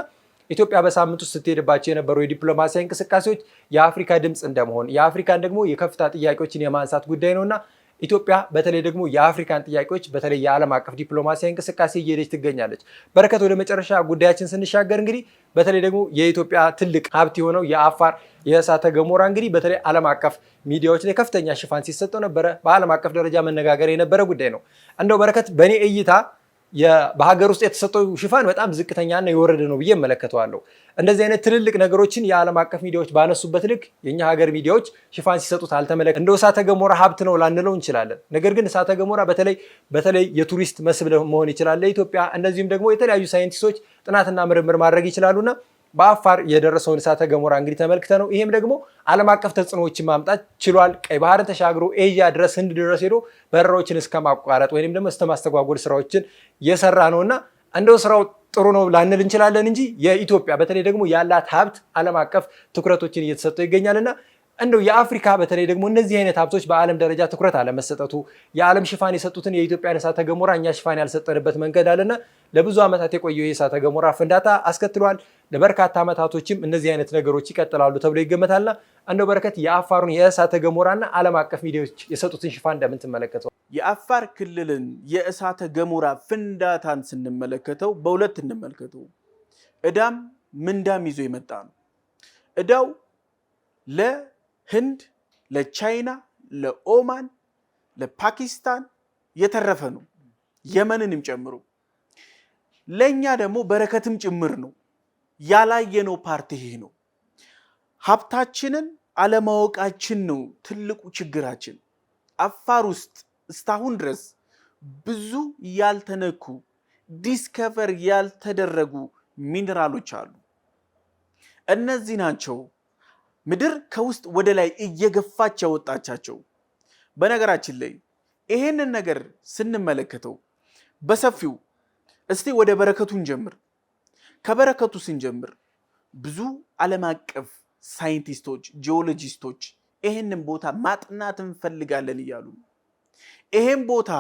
ኢትዮጵያ በሳምንት ውስጥ ስትሄድባቸው የነበሩ የዲፕሎማሲያዊ እንቅስቃሴዎች የአፍሪካ ድምፅ እንደመሆን የአፍሪካን ደግሞ የከፍታ ጥያቄዎችን የማንሳት ጉዳይ ነውና ኢትዮጵያ በተለይ ደግሞ የአፍሪካን ጥያቄዎች በተለይ የዓለም አቀፍ ዲፕሎማሲያዊ እንቅስቃሴ እየሄደች ትገኛለች። በረከት ወደ መጨረሻ ጉዳያችን ስንሻገር እንግዲህ በተለይ ደግሞ የኢትዮጵያ ትልቅ ሀብት የሆነው የአፋር የእሳተ ገሞራ እንግዲህ በተለይ ዓለም አቀፍ ሚዲያዎች ላይ ከፍተኛ ሽፋን ሲሰጠው ነበረ። በዓለም አቀፍ ደረጃ መነጋገር የነበረ ጉዳይ ነው። እንደው በረከት በእኔ እይታ በሀገር ውስጥ የተሰጠው ሽፋን በጣም ዝቅተኛና የወረደ ነው ብዬ እመለከተዋለሁ። እንደዚህ አይነት ትልልቅ ነገሮችን የዓለም አቀፍ ሚዲያዎች ባነሱበት ልክ የኛ ሀገር ሚዲያዎች ሽፋን ሲሰጡት አልተመለከትንም። እንደው እሳተ ገሞራ ሀብት ነው ላንለው እንችላለን። ነገር ግን እሳተ ገሞራ በተለይ የቱሪስት መስህብ መሆን ይችላል ለኢትዮጵያ። እንደዚሁም ደግሞ የተለያዩ ሳይንቲስቶች ጥናትና ምርምር ማድረግ ይችላሉና በአፋር የደረሰውን እሳተ ገሞራ እንግዲህ ተመልክተ ነው። ይሄም ደግሞ ዓለም አቀፍ ተጽዕኖዎችን ማምጣት ችሏል። ቀይ ባህርን ተሻግሮ ኤዥያ ድረስ ህንድ ድረስ ሄዶ በረራዎችን እስከ ማቋረጥ ወይንም ደግሞ እስከ ማስተጓጎል ስራዎችን የሰራ ነውና እንደው ስራው ጥሩ ነው ላንል እንችላለን እንጂ የኢትዮጵያ በተለይ ደግሞ ያላት ሀብት ዓለም አቀፍ ትኩረቶችን እየተሰጠው ይገኛልና እንደው የአፍሪካ በተለይ ደግሞ እነዚህ አይነት ሀብቶች በዓለም ደረጃ ትኩረት አለመሰጠቱ የዓለም ሽፋን የሰጡትን የኢትዮጵያን እሳተ ገሞራ እኛ ሽፋን ያልሰጠንበት መንገድ አለና ለብዙ ዓመታት የቆየው የእሳተ ገሞራ ፍንዳታ አስከትሏል። ለበርካታ ዓመታቶችም እነዚህ አይነት ነገሮች ይቀጥላሉ ተብሎ ይገመታልና እንደው በረከት የአፋሩን የእሳተ ገሞራና ዓለም አቀፍ ሚዲያዎች የሰጡትን ሽፋን እንደምን ትመለከተው? የአፋር ክልልን የእሳተ ገሞራ ፍንዳታን ስንመለከተው በሁለት እንመልከተው። እዳም ምንዳም ይዞ የመጣ ነው። እዳው ለህንድ፣ ለቻይና፣ ለኦማን፣ ለፓኪስታን የተረፈ ነው፣ የመንንም ጨምሮ። ለኛ ደግሞ በረከትም ጭምር ነው። ያላየነው ፓርቲ ይሄ ነው። ሀብታችንን አለማወቃችን ነው ትልቁ ችግራችን። አፋር ውስጥ እስካሁን ድረስ ብዙ ያልተነኩ ዲስከቨር ያልተደረጉ ሚነራሎች አሉ። እነዚህ ናቸው ምድር ከውስጥ ወደ ላይ እየገፋች ያወጣቻቸው። በነገራችን ላይ ይሄንን ነገር ስንመለከተው በሰፊው እስቲ ወደ በረከቱ እንጀምር። ከበረከቱ ስንጀምር ብዙ ዓለም አቀፍ ሳይንቲስቶች፣ ጂኦሎጂስቶች ይሄንን ቦታ ማጥናት እንፈልጋለን እያሉ ይሄን ቦታ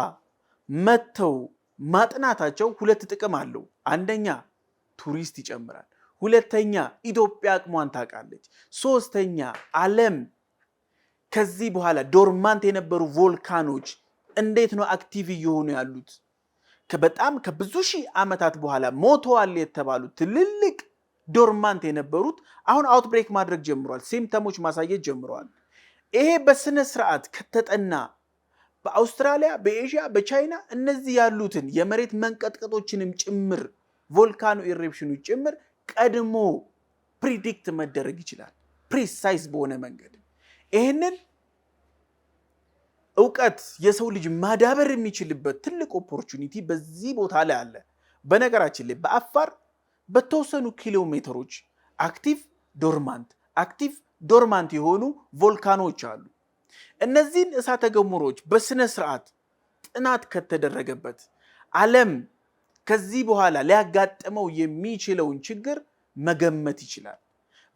መተው ማጥናታቸው ሁለት ጥቅም አለው። አንደኛ ቱሪስት ይጨምራል። ሁለተኛ ኢትዮጵያ አቅሟን ታውቃለች። ሶስተኛ ዓለም ከዚህ በኋላ ዶርማንት የነበሩ ቮልካኖች እንዴት ነው አክቲቭ እየሆኑ ያሉት? በጣም ከብዙ ሺህ ዓመታት በኋላ ሞተዋል የተባሉ ትልልቅ ዶርማንት የነበሩት አሁን አውትብሬክ ማድረግ ጀምረዋል። ሲምፕተሞች ማሳየት ጀምረዋል። ይሄ በስነ ስርዓት ከተጠና በአውስትራሊያ፣ በኤዥያ፣ በቻይና እነዚህ ያሉትን የመሬት መንቀጥቀጦችንም ጭምር ቮልካኖ ኢሬፕሽኖች ጭምር ቀድሞ ፕሪዲክት መደረግ ይችላል፣ ፕሪሳይዝ በሆነ መንገድ። ይህንን እውቀት የሰው ልጅ ማዳበር የሚችልበት ትልቅ ኦፖርቹኒቲ በዚህ ቦታ ላይ አለ። በነገራችን ላይ በአፋር በተወሰኑ ኪሎ ሜትሮች አክቲቭ ዶርማንት የሆኑ ቮልካኖች አሉ። እነዚህን እሳተ ገሞሮች በስነ ስርዓት ጥናት ከተደረገበት ዓለም ከዚህ በኋላ ሊያጋጥመው የሚችለውን ችግር መገመት ይችላል።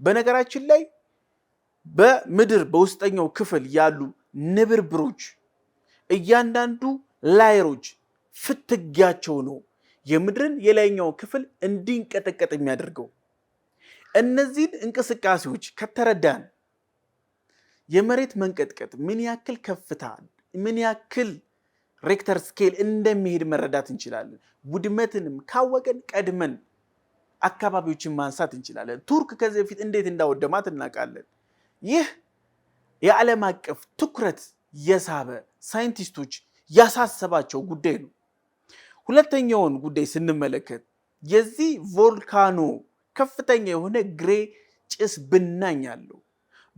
በነገራችን ላይ በምድር በውስጠኛው ክፍል ያሉ ንብርብሮች እያንዳንዱ ላየሮች ፍትጊያቸው ነው የምድርን የላይኛው ክፍል እንዲንቀጠቀጥ የሚያደርገው። እነዚህን እንቅስቃሴዎች ከተረዳን የመሬት መንቀጥቀጥ ምን ያክል ከፍታ ምን ያክል ሬክተር ስኬል እንደሚሄድ መረዳት እንችላለን። ውድመትንም ካወቀን ቀድመን አካባቢዎችን ማንሳት እንችላለን። ቱርክ ከዚህ በፊት እንዴት እንዳወደማት እናውቃለን። ይህ የዓለም አቀፍ ትኩረት የሳበ ሳይንቲስቶች ያሳሰባቸው ጉዳይ ነው። ሁለተኛውን ጉዳይ ስንመለከት የዚህ ቮልካኖ ከፍተኛ የሆነ ግሬ ጭስ ብናኝ አለው።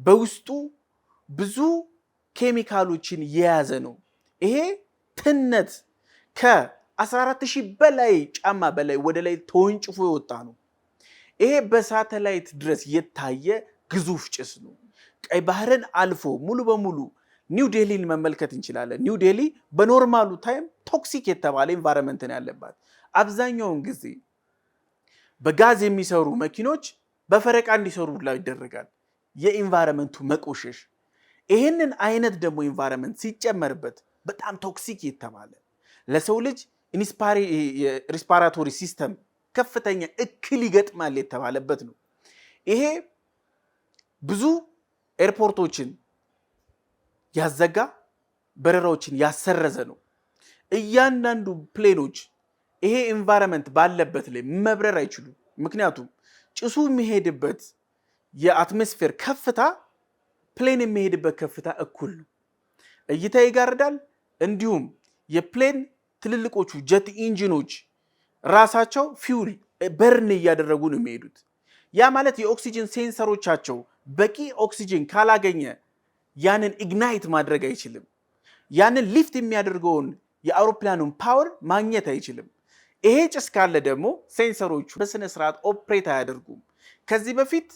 በውስጡ ብዙ ኬሚካሎችን የያዘ ነው። ይሄ ትነት ከ14000 በላይ ጫማ በላይ ወደ ላይ ተወንጭፎ የወጣ ነው። ይሄ በሳተላይት ድረስ የታየ ግዙፍ ጭስ ነው። ቀይ ባህርን አልፎ ሙሉ በሙሉ ኒው ዴሊን መመልከት እንችላለን። ኒው ዴሊ በኖርማሉ ታይም ቶክሲክ የተባለ ኢንቫይሮንመንትን ያለባት፣ አብዛኛውን ጊዜ በጋዝ የሚሰሩ መኪኖች በፈረቃ እንዲሰሩ ላይ ይደረጋል። የኢንቫይሮንመንቱ መቆሸሽ ይህንን አይነት ደግሞ ኢንቫይሮንመንት ሲጨመርበት በጣም ቶክሲክ የተባለ ለሰው ልጅ ሪስፓራቶሪ ሲስተም ከፍተኛ እክል ይገጥማል የተባለበት ነው። ይሄ ብዙ ኤርፖርቶችን ያዘጋ፣ በረራዎችን ያሰረዘ ነው። እያንዳንዱ ፕሌኖች ይሄ ኢንቫይሮንመንት ባለበት ላይ መብረር አይችሉም። ምክንያቱም ጭሱ የሚሄድበት የአትሞስፌር ከፍታ ፕሌን የሚሄድበት ከፍታ እኩል ነው። እይታ ይጋርዳል። እንዲሁም የፕሌን ትልልቆቹ ጀት ኢንጂኖች ራሳቸው ፊውል በርን እያደረጉ ነው የሚሄዱት። ያ ማለት የኦክሲጅን ሴንሰሮቻቸው በቂ ኦክሲጅን ካላገኘ ያንን ኢግናይት ማድረግ አይችልም። ያንን ሊፍት የሚያደርገውን የአውሮፕላኑን ፓወር ማግኘት አይችልም። ይሄ ጭስ ካለ ደግሞ ሴንሰሮቹ በስነ ስርዓት ኦፕሬት አያደርጉም። ከዚህ በፊት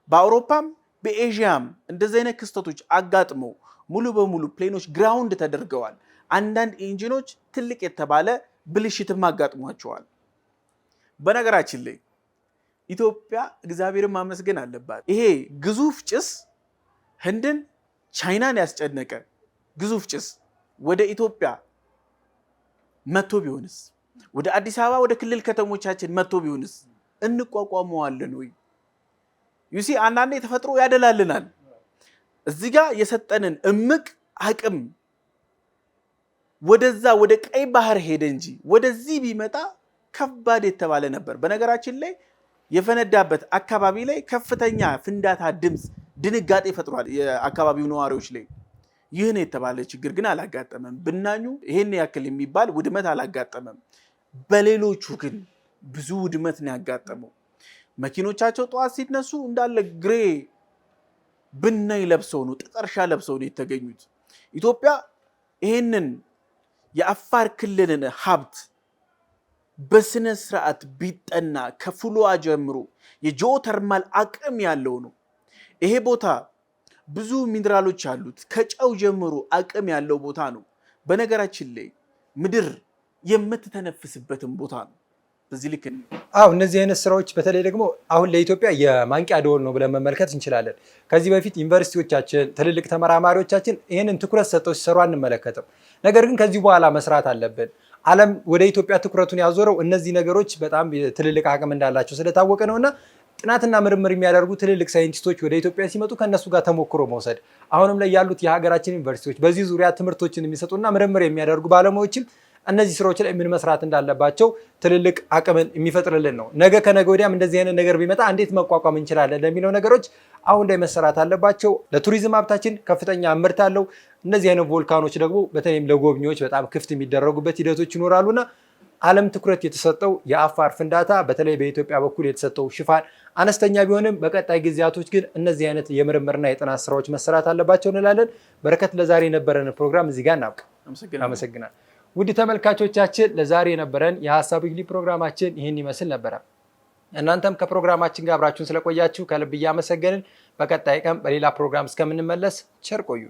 በአውሮፓም በኤዥያም እንደዚህ አይነት ክስተቶች አጋጥመው ሙሉ በሙሉ ፕሌኖች ግራውንድ ተደርገዋል። አንዳንድ ኢንጂኖች ትልቅ የተባለ ብልሽትም አጋጥሟቸዋል። በነገራችን ላይ ኢትዮጵያ እግዚአብሔርን ማመስገን አለባት። ይሄ ግዙፍ ጭስ ህንድን፣ ቻይናን ያስጨነቀ ግዙፍ ጭስ ወደ ኢትዮጵያ መጥቶ ቢሆንስ? ወደ አዲስ አበባ ወደ ክልል ከተሞቻችን መጥቶ ቢሆንስ? እንቋቋመዋለን ወይ? ዩሲ አንዳንዴ ተፈጥሮ ያደላልናል። እዚህ ጋር የሰጠንን እምቅ አቅም ወደዛ ወደ ቀይ ባህር ሄደ እንጂ ወደዚህ ቢመጣ ከባድ የተባለ ነበር። በነገራችን ላይ የፈነዳበት አካባቢ ላይ ከፍተኛ ፍንዳታ ድምፅ ድንጋጤ ፈጥሯል የአካባቢው ነዋሪዎች ላይ። ይህን የተባለ ችግር ግን አላጋጠመም። ብናኙ ይሄን ያክል የሚባል ውድመት አላጋጠመም። በሌሎቹ ግን ብዙ ውድመት ነው ያጋጠመው። መኪኖቻቸው ጠዋት ሲነሱ እንዳለ ግሬ ብናኝ ለብሰው ነው፣ ጥቀርሻ ለብሰው ነው የተገኙት። ኢትዮጵያ ይሄንን የአፋር ክልልን ሀብት በስነ ስርዓት ቢጠና ከፍሏ ጀምሮ የጂኦተርማል አቅም ያለው ነው። ይሄ ቦታ ብዙ ሚነራሎች አሉት። ከጨው ጀምሮ አቅም ያለው ቦታ ነው። በነገራችን ላይ ምድር የምትተነፍስበትን ቦታ ነው። በዚህ ልክ እነዚህ አይነት ስራዎች በተለይ ደግሞ አሁን ለኢትዮጵያ የማንቂያ ደወል ነው ብለን መመልከት እንችላለን። ከዚህ በፊት ዩኒቨርሲቲዎቻችን፣ ትልልቅ ተመራማሪዎቻችን ይህንን ትኩረት ሰጥተው ሲሰሩ አንመለከትም። ነገር ግን ከዚህ በኋላ መስራት አለብን። ዓለም ወደ ኢትዮጵያ ትኩረቱን ያዞረው እነዚህ ነገሮች በጣም ትልልቅ አቅም እንዳላቸው ስለታወቀ ነውና ጥናትና ምርምር የሚያደርጉ ትልልቅ ሳይንቲስቶች ወደ ኢትዮጵያ ሲመጡ ከነሱ ጋር ተሞክሮ መውሰድ፣ አሁንም ላይ ያሉት የሀገራችን ዩኒቨርሲቲዎች በዚህ ዙሪያ ትምህርቶችን የሚሰጡና ምርምር የሚያደርጉ ባለሙያዎችም እነዚህ ስራዎች ላይ ምን መስራት እንዳለባቸው ትልልቅ አቅምን የሚፈጥርልን ነው። ነገ ከነገ ወዲያም እንደዚህ አይነት ነገር ቢመጣ እንዴት መቋቋም እንችላለን ለሚለው ነገሮች አሁን ላይ መሰራት አለባቸው። ለቱሪዝም ሀብታችን ከፍተኛ ምርት አለው። እነዚህ አይነት ቮልካኖች ደግሞ በተለይም ለጎብኚዎች በጣም ክፍት የሚደረጉበት ሂደቶች ይኖራሉና ዓለም ትኩረት የተሰጠው የአፋር ፍንዳታ በተለይ በኢትዮጵያ በኩል የተሰጠው ሽፋን አነስተኛ ቢሆንም በቀጣይ ጊዜያቶች ግን እነዚህ አይነት የምርምርና የጥናት ስራዎች መሰራት አለባቸው እንላለን። በረከት፣ ለዛሬ የነበረን ፕሮግራም እዚህ ጋር እናብቃ። አመሰግናለሁ። ውድ ተመልካቾቻችን ለዛሬ የነበረን የሀሳብ ዊክሊ ፕሮግራማችን ይህን ይመስል ነበረ። እናንተም ከፕሮግራማችን ጋር አብራችሁን ስለቆያችሁ ከልብ እያመሰገንን በቀጣይ ቀን በሌላ ፕሮግራም እስከምንመለስ ቸር ቆዩ።